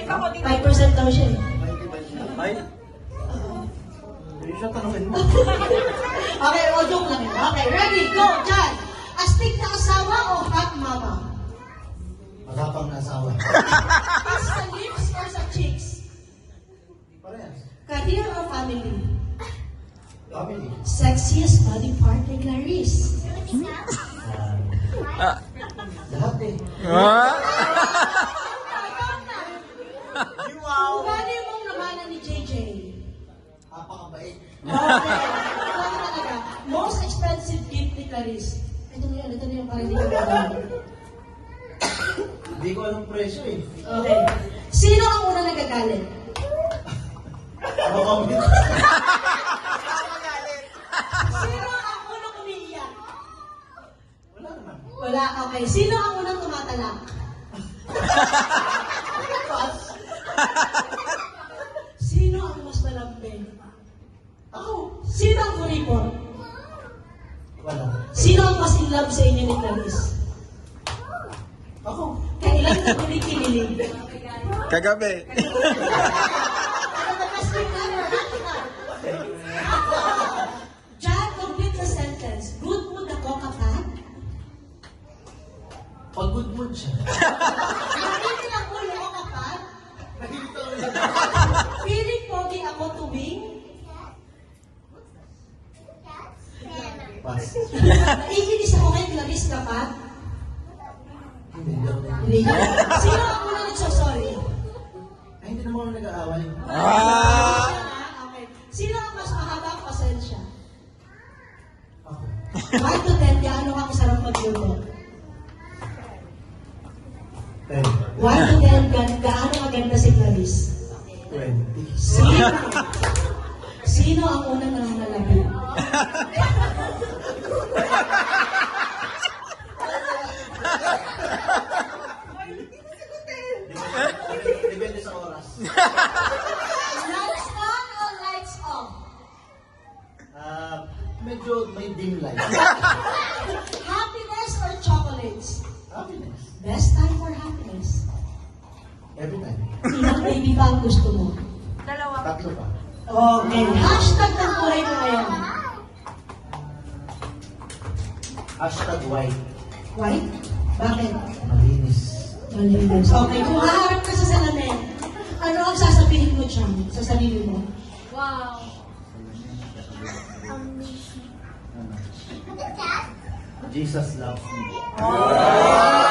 5% daw siya eh. Ay? Hindi siya tanongin mo. Okay, o joke lang yun. Okay, ready, go, Jan! Astig na asawa o hot mama? Magapang na asawa. Kiss sa lips or sa cheeks? Parehas. Career or family? Family. Sexiest body part ni Clarice? Lahat eh. Ugali mong namanan ni JJ? Napakabait. Okay. Ikaw talaga. Most expensive gift ni Clarice? Ito na yung parang hindi ka gagawin. Hindi ko alam presyo eh. Okay. Sino ang unang nagagalit? Ako kami. Sino ang unang umiiyak? Wala naman. Wala, okay. Sino ang unang tumatalak? Pass. Sino ang mas malambing? Ako. Sino ang kuripon? Wala. Sino ang mas in love sa inyo ni Clarice? Ako. Kailan ka kumikilig? Kagabi. Jan, complete the sentence. Good mood ako kapag? Pag good mood siya. Nakikinig ang ulo ko kapag? Nahilit ako yun. Feeling pogi ako tuwing? Pass. Naiinis ako kay Clarice kapag? Hindi. Hindi. Sino ang unang nagsosorry? Ay, hindi naman ako nag-aaway. Okay. Sino ang mas mahaba ang pasensya? Ako. 1 to 10, gaano ka kasarap magluto? 10. 1 to 10, gaano maganda si Clarice? 20. Sino ang unang nangangalabi? Depende sa oras. Lights on or lights off? Medyo may dim light. Happiness or chocolates? Happiness. Best time for happiness. Every time. Ilang baby pa ang gusto mo? Tatlo pa. Okay. Hashtag ng buhay mo ngayon. Hashtag white. White? Bakit? Malinis. Malinis. Okay. Kung haharap ka sa salamin, ano ang sasabihin mo dyan sa sarili mo? Wow. Jesus loves me. Oh!